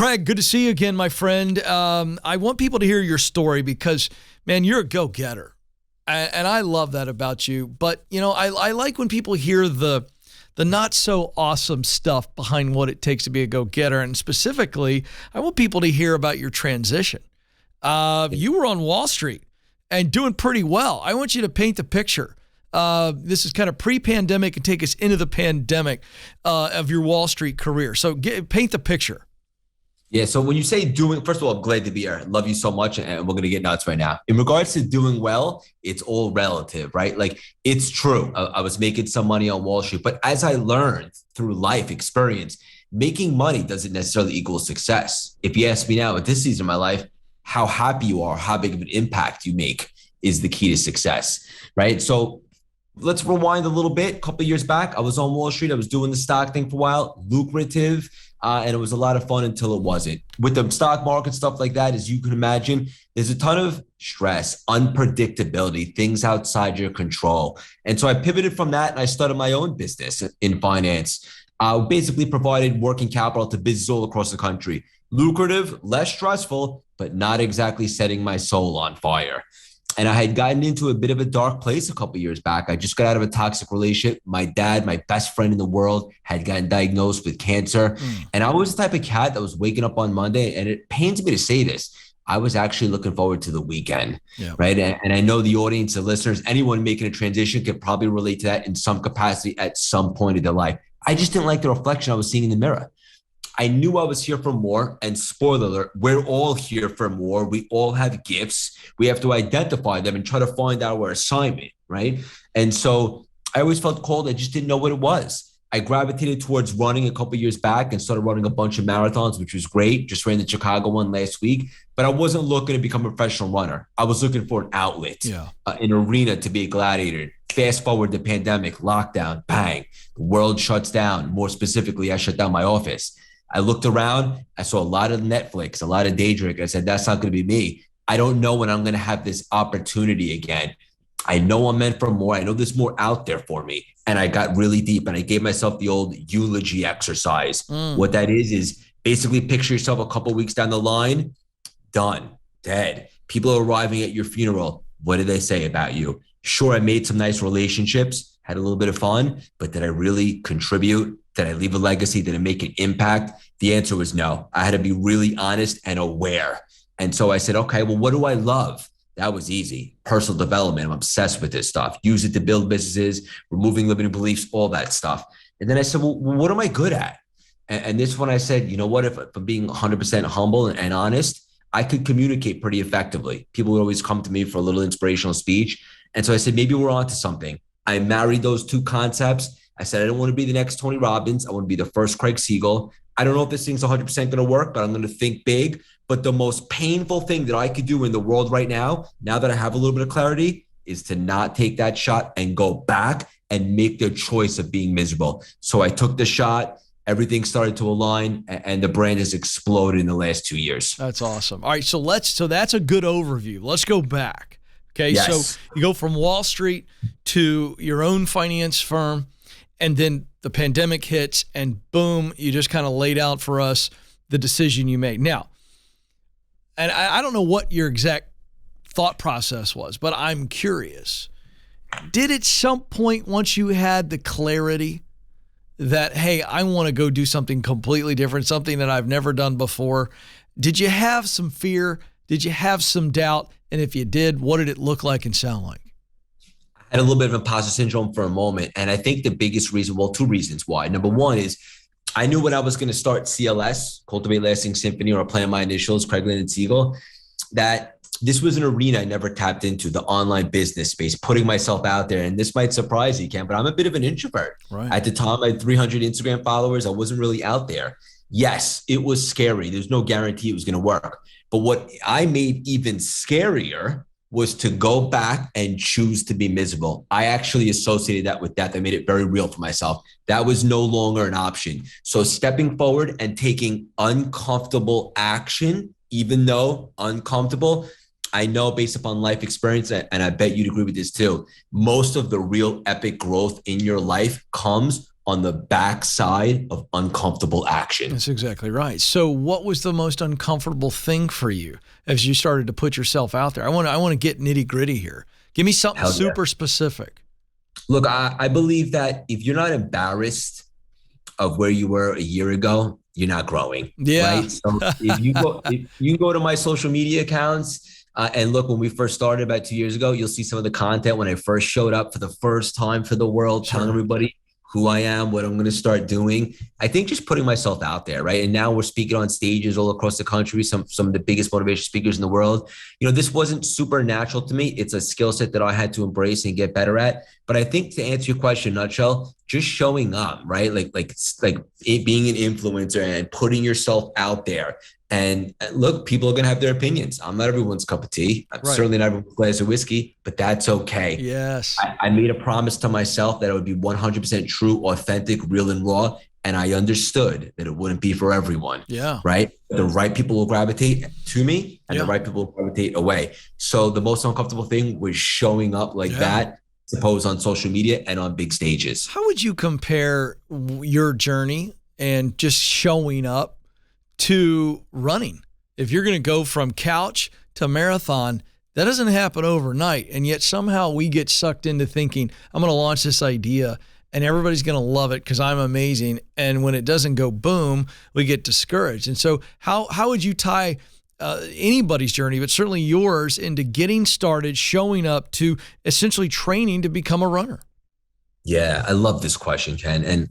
Craig, good to see you again, my friend. I want people to hear your story because, man, you're a go-getter. And I love that about you. But, you know, I like when people hear the not so awesome stuff behind what it takes to be a go-getter. And specifically, I want people to hear about your transition. You were on Wall Street and doing pretty well. I want you to paint the picture. This is kind of pre-pandemic and take us into the pandemic of your Wall Street career. So paint the picture. Yeah. So when you say doing, first of all, I'm glad to be here. Love you so much. And we're going to get nuts right now. In regards to doing well, it's all relative, right? Like it's true. I was making some money on Wall Street, but as I learned through life experience, making money doesn't necessarily equal success. If you ask me now at this season of my life, how happy you are, how big of an impact you make is the key to success, right? So let's rewind a little bit. A couple of years back, I was on Wall Street. I was doing the stock thing for a while, lucrative. And it was a lot of fun until it wasn't. With the stock market, stuff like that, as you can imagine, there's a ton of stress, unpredictability, things outside your control. And so I pivoted from that and I started my own business in finance. Basically provided working capital to businesses all across the country. Lucrative, less stressful, but not exactly setting my soul on fire. And I had gotten into a bit of a dark place a couple of years back. I just got out of a toxic relationship. My dad, my best friend in the world, had gotten diagnosed with cancer. And I was the type of cat that was waking up on Monday, and it pains me to say this, I was actually looking forward to the weekend, right? And I know the audience, the listeners, anyone making a transition could probably relate to that in some capacity at some point in their life. I just didn't like the reflection I was seeing in the mirror. I knew I was here for more, and spoiler alert, we're all here for more. We all have gifts. We have to identify them and try to find our assignment, right? And so I always felt called. I just didn't know what it was. I gravitated towards running a couple of years back and started running a bunch of marathons, which was great. Just ran the Chicago one last week, but I wasn't looking to become a professional runner. I was looking for an outlet, an arena to be a gladiator. Fast forward the pandemic, lockdown, bang, the world shuts down. More specifically, I shut down my office. I looked around, I saw a lot of Netflix, a lot of day drink. I said, that's not going to be me. I don't know when I'm going to have this opportunity again. I know I'm meant for more. I know there's more out there for me. And I got really deep and I gave myself the old eulogy exercise. What that is basically picture yourself a couple of weeks down the line, done, dead. People are arriving at your funeral. What did they say about you? Sure, I made some nice relationships, had a little bit of fun, but did I really contribute? Did I leave a legacy? Did I make an impact? The answer was no. I had to be really honest and aware. And so I said, okay, well, what do I love? That was easy. Personal development. I'm obsessed with this stuff. Use it to build businesses, removing limiting beliefs, all that stuff. And then I said, well, what am I good at? And this one I said, you know what, if I'm being 100% humble and honest, I could communicate pretty effectively. People would always come to me for a little inspirational speech. And so I said, maybe we're onto something. I married those two concepts. I said, I don't want to be the next Tony Robbins. I want to be the first Craig Siegel. I don't know if this thing's 100% going to work, but I'm going to think big. But the most painful thing that I could do in the world right now that I have a little bit of clarity, is to not take that shot and go back and make the choice of being miserable. So I took the shot. Everything started to align, and the brand has exploded in the last 2 years. That's awesome. All right. So that's a good overview. Let's go back. Okay. Yes. So you go from Wall Street to your own finance firm. And then the pandemic hits and boom, you just kind of laid out for us the decision you made. Now, and I don't know what your exact thought process was, but I'm curious. Did at some point, once you had the clarity that, hey, I want to go do something completely different, something that I've never done before, did you have some fear? Did you have some doubt? And if you did, what did it look like and sound like? I had a little bit of imposter syndrome for a moment. And I think the biggest reason, well, two reasons why. Number one is I knew when I was going to start CLS, Cultivate Lasting Symphony, or Plan My Initials, Craig Lynn and Siegel, that this was an arena I never tapped into, the online business space, putting myself out there. And this might surprise you, Ken, but I'm a bit of an introvert. Right. At the time, I had 300 Instagram followers. I wasn't really out there. Yes, it was scary. There's no guarantee it was going to work. But what I made even scarier was to go back and choose to be miserable. I actually associated that with death. I made it very real for myself. That was no longer an option. So stepping forward and taking uncomfortable action, even though uncomfortable, I know based upon life experience, and I bet you'd agree with this too, most of the real epic growth in your life comes on the backside of uncomfortable action. That's exactly right. So what was the most uncomfortable thing for you as you started to put yourself out there? I want to get nitty gritty here. Give me something super specific. Look, I believe that if you're not embarrassed of where you were a year ago, you're not growing. Yeah. Right. So if you go to my social media accounts and look, when we first started about 2 years ago, you'll see some of the content when I first showed up for the first time for the world, telling everybody who I am, what I'm going to start doing. I think just putting myself out there, right? And now we're speaking on stages all across the country, some of the biggest motivation speakers in the world. You know, this wasn't supernatural to me. It's a skill set that I had to embrace and get better at. But I think to answer your question, in a nutshell, just showing up, right? Like it being an influencer and putting yourself out there. And look, people are going to have their opinions. I'm not everyone's cup of tea. I'm certainly not everyone's glass of whiskey, but that's okay. Yes. I made a promise to myself that it would be 100% true, authentic, real, and raw. And I understood that it wouldn't be for everyone. Yeah. Right. The right people will gravitate to me and the right people will gravitate away. So the most uncomfortable thing was showing up like that, suppose on social media and on big stages. How would you compare your journey and just showing up to running? If you're going to go from couch to marathon, that doesn't happen overnight. And yet somehow we get sucked into thinking, I'm going to launch this idea and everybody's going to love it because I'm amazing. And when it doesn't go boom, we get discouraged. And so how would you tie anybody's journey, but certainly yours, into getting started, showing up, to essentially training to become a runner? Yeah, I love this question, Ken. And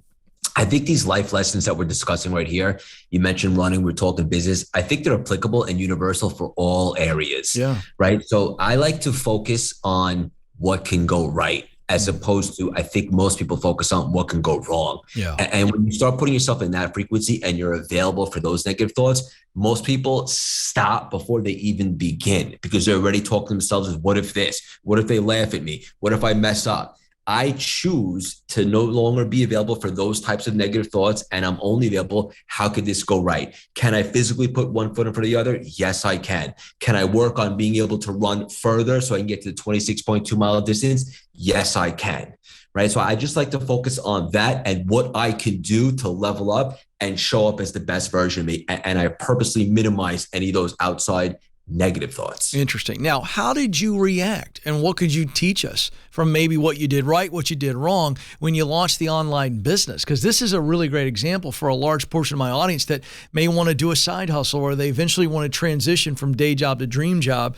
I think these life lessons that we're discussing right here, you mentioned running, we're talking business. I think they're applicable and universal for all areas. Yeah. Right. So I like to focus on what can go right, as opposed to, I think most people focus on what can go wrong. Yeah. And when you start putting yourself in that frequency and you're available for those negative thoughts, most people stop before they even begin because they're already talking to themselves as, what if this? What if they laugh at me? What if I mess up? I choose to no longer be available for those types of negative thoughts, and I'm only available, how could this go right? Can I physically put one foot in front of the other? Yes, I can. Can I work on being able to run further so I can get to the 26.2 mile distance? Yes, I can. Right. So I just like to focus on that and what I can do to level up and show up as the best version of me. And I purposely minimize any of those outside negative thoughts. Interesting. Now, how did you react, and what could you teach us from maybe what you did right, what you did wrong when you launched the online business? Because this is a really great example for a large portion of my audience that may want to do a side hustle, or they eventually want to transition from day job to dream job.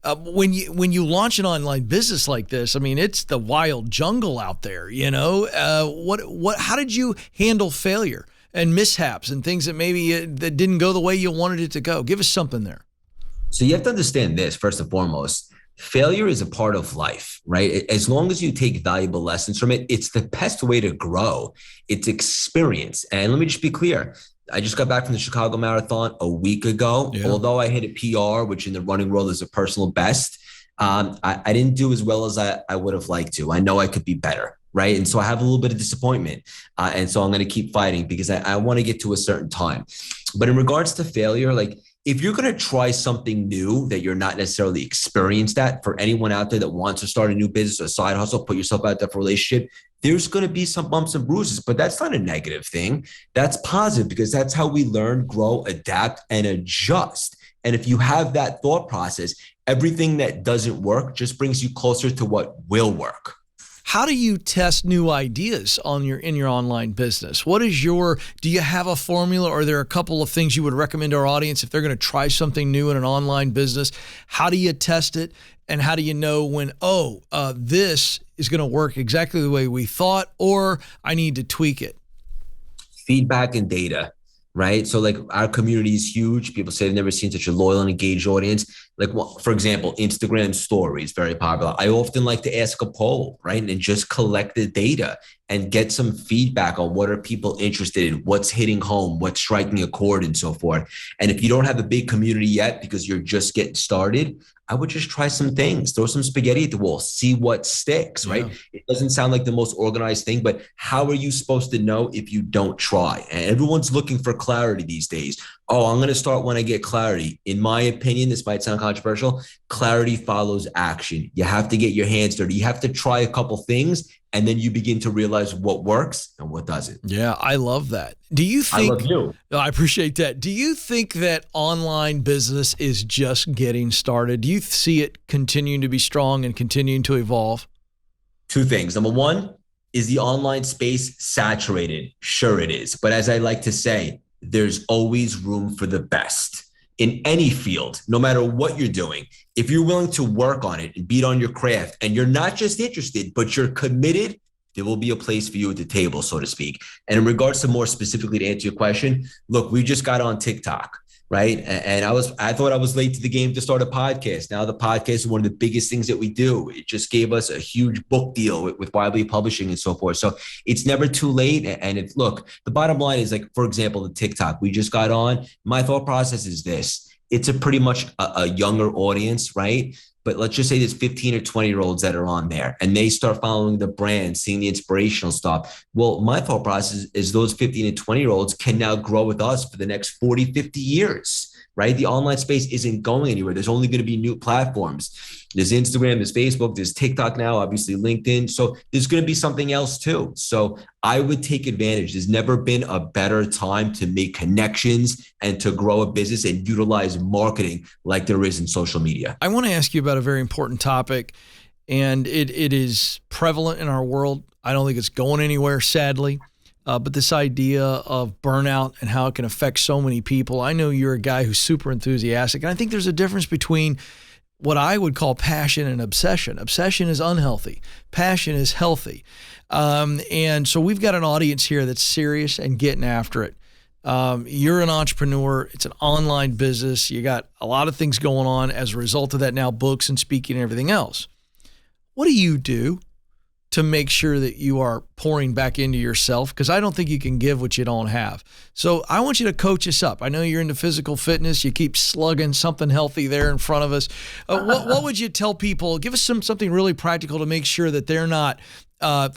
When you launch an online business like this, I mean, it's the wild jungle out there. You know, how did you handle failure and mishaps and things that maybe that didn't go the way you wanted it to go? Give us something there. So you have to understand this, first and foremost, failure is a part of life, right? As long as you take valuable lessons from it, it's the best way to grow. It's experience. And let me just be clear. I just got back from the Chicago Marathon a week ago. Yeah. Although I hit a PR, which in the running world is a personal best, I didn't do as well as I would have liked to. I know I could be better, right? And so I have a little bit of disappointment. And so I'm going to keep fighting because I want to get to a certain time. But in regards to failure, like, if you're going to try something new that you're not necessarily experienced at, for anyone out there that wants to start a new business, a side hustle, put yourself out there for a relationship, there's going to be some bumps and bruises, but that's not a negative thing. That's positive because that's how we learn, grow, adapt, and adjust. And if you have that thought process, everything that doesn't work just brings you closer to what will work. How do you test new ideas in your online business? Do you have a formula, or are there a couple of things you would recommend to our audience if they're going to try something new in an online business? How do you test it? And how do you know when, this is going to work exactly the way we thought, or I need to tweak it? Feedback and data. Right. So like, our community is huge. People say they've never seen such a loyal and engaged audience. Like, for example, Instagram stories, very popular. I often like to ask a poll, right? And just collect the data and get some feedback on what are people interested in, what's hitting home, what's striking a chord, and so forth. And if you don't have a big community yet because you're just getting started, I would just try some things, throw some spaghetti at the wall, see what sticks, right? Yeah. It doesn't sound like the most organized thing, but how are you supposed to know if you don't try? And everyone's looking for clarity these days. Oh, I'm going to start when I get clarity. In my opinion, this might sound controversial, clarity follows action. You have to get your hands dirty. You have to try a couple things And then you begin to realize what works and what doesn't. Yeah, I love that. Do you think? I love you. I appreciate that. Do you think that online business is just getting started? Do you see it continuing to be strong and continuing to evolve? Two things. Number one, is the online space saturated? Sure it is. But as I like to say, there's always room for the best in any field, no matter what you're doing. If you're willing to work on it and beat on your craft, and you're not just interested, but you're committed, there will be a place for you at the table, so to speak. And in regards to more specifically to answer your question, look, we just got on TikTok, right? And I thought I was late to the game to start a podcast. Now the podcast is one of the biggest things that we do. It just gave us a huge book deal with Widely Publishing and so forth. So it's never too late. And look, the bottom line is, like, for example, the TikTok we just got on, my thought process is this. It's a pretty much a younger audience, right? But let's just say there's 15 or 20-year-olds that are on there and they start following the brand, seeing the inspirational stuff. Well, my thought process is those 15 and 20-year-olds can now grow with us for the next 40, 50 years, right? The online space isn't going anywhere. There's only going to be new platforms. There's Instagram, there's Facebook, there's TikTok now, obviously LinkedIn. So there's going to be something else too. So I would take advantage. There's never been a better time to make connections and to grow a business and utilize marketing like there is in social media. I want to ask you about a very important topic, and it is prevalent in our world. I don't think it's going anywhere, sadly. But this idea of burnout and how it can affect so many people. I know you're a guy who's super enthusiastic, and I think there's a difference between what I would call passion and obsession. Obsession is unhealthy. Passion is healthy. And so we've got an audience here that's serious and getting after it. You're an entrepreneur. It's an online business. You got a lot of things going on as a result of that now, books and speaking and everything else. What do you do to make sure that you are pouring back into yourself? Because I don't think you can give what you don't have. So I want you to coach us up. I know you're into physical fitness. You keep slugging something healthy there in front of us. What would you tell people? Give us something really practical to make sure that they're not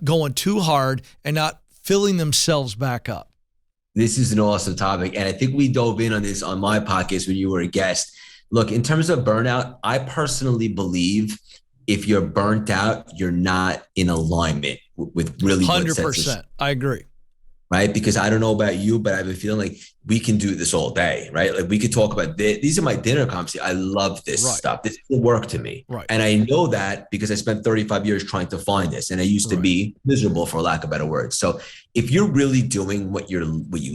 going too hard and not filling themselves back up. This is an awesome topic. And I think we dove in on this on my podcast when you were a guest. Look, in terms of burnout, I personally believe if you're burnt out, you're not in alignment with really 100%. I agree. Right? Because I don't know about you, but I have a feeling like we can do this all day, right? Like we could talk about this. These are my dinner conversations. I love this stuff. This will work to me. Right. And I know that because I spent 35 years trying to find this, and I used to be miserable, for lack of better words. So if you're really doing what you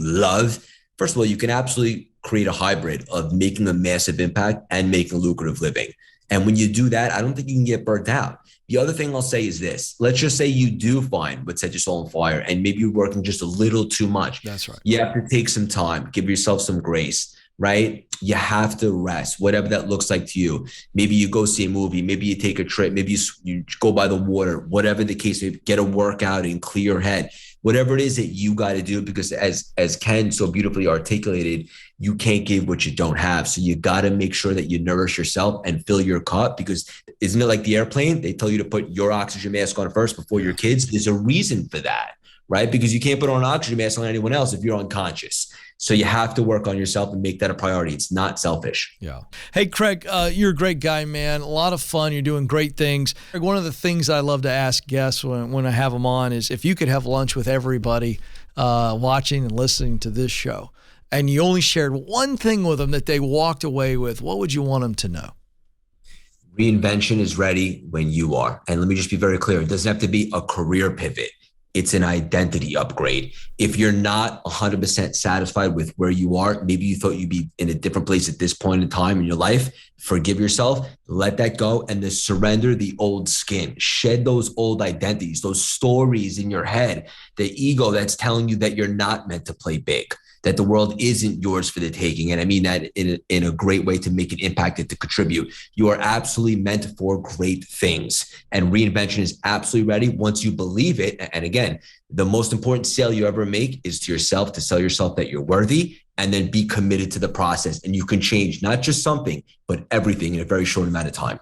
love, first of all, you can absolutely create a hybrid of making a massive impact and making a lucrative living. And when you do that, I don't think you can get burnt out. The other thing I'll say is this. Let's just say you do find what set your soul on fire and maybe you're working just a little too much. That's right. You have to take some time, give yourself some grace, right? You have to rest, whatever that looks like to you. Maybe you go see a movie, maybe you take a trip, maybe you go by the water, whatever the case may be, get a workout and clear your head. Whatever it is that you got to do, because as Ken so beautifully articulated, you can't give what you don't have. So you got to make sure that you nourish yourself and fill your cup, because isn't it like the airplane? They tell you to put your oxygen mask on first before your kids. There's a reason for that, right? Because you can't put on an oxygen mask on anyone else if you're unconscious. So you have to work on yourself and make that a priority. It's not selfish. Yeah. Hey, Craig, you're a great guy, man. A lot of fun. You're doing great things. One of the things I love to ask guests when I have them on is if you could have lunch with everybody watching and listening to this show, and you only shared one thing with them that they walked away with, what would you want them to know? Reinvention is ready when you are. And let me just be very clear. It doesn't have to be a career pivot. It's an identity upgrade. If you're not 100% satisfied with where you are, maybe you thought you'd be in a different place at this point in time in your life, forgive yourself, let that go, and then surrender the old skin. Shed those old identities, those stories in your head, the ego that's telling you that you're not meant to play big, that the world isn't yours for the taking. And I mean that in a great way, to make an impact and to contribute. You are absolutely meant for great things. And reinvention is absolutely ready once you believe it. And again, the most important sale you ever make is to yourself, to sell yourself that you're worthy, and then be committed to the process. And you can change not just something, but everything in a very short amount of time.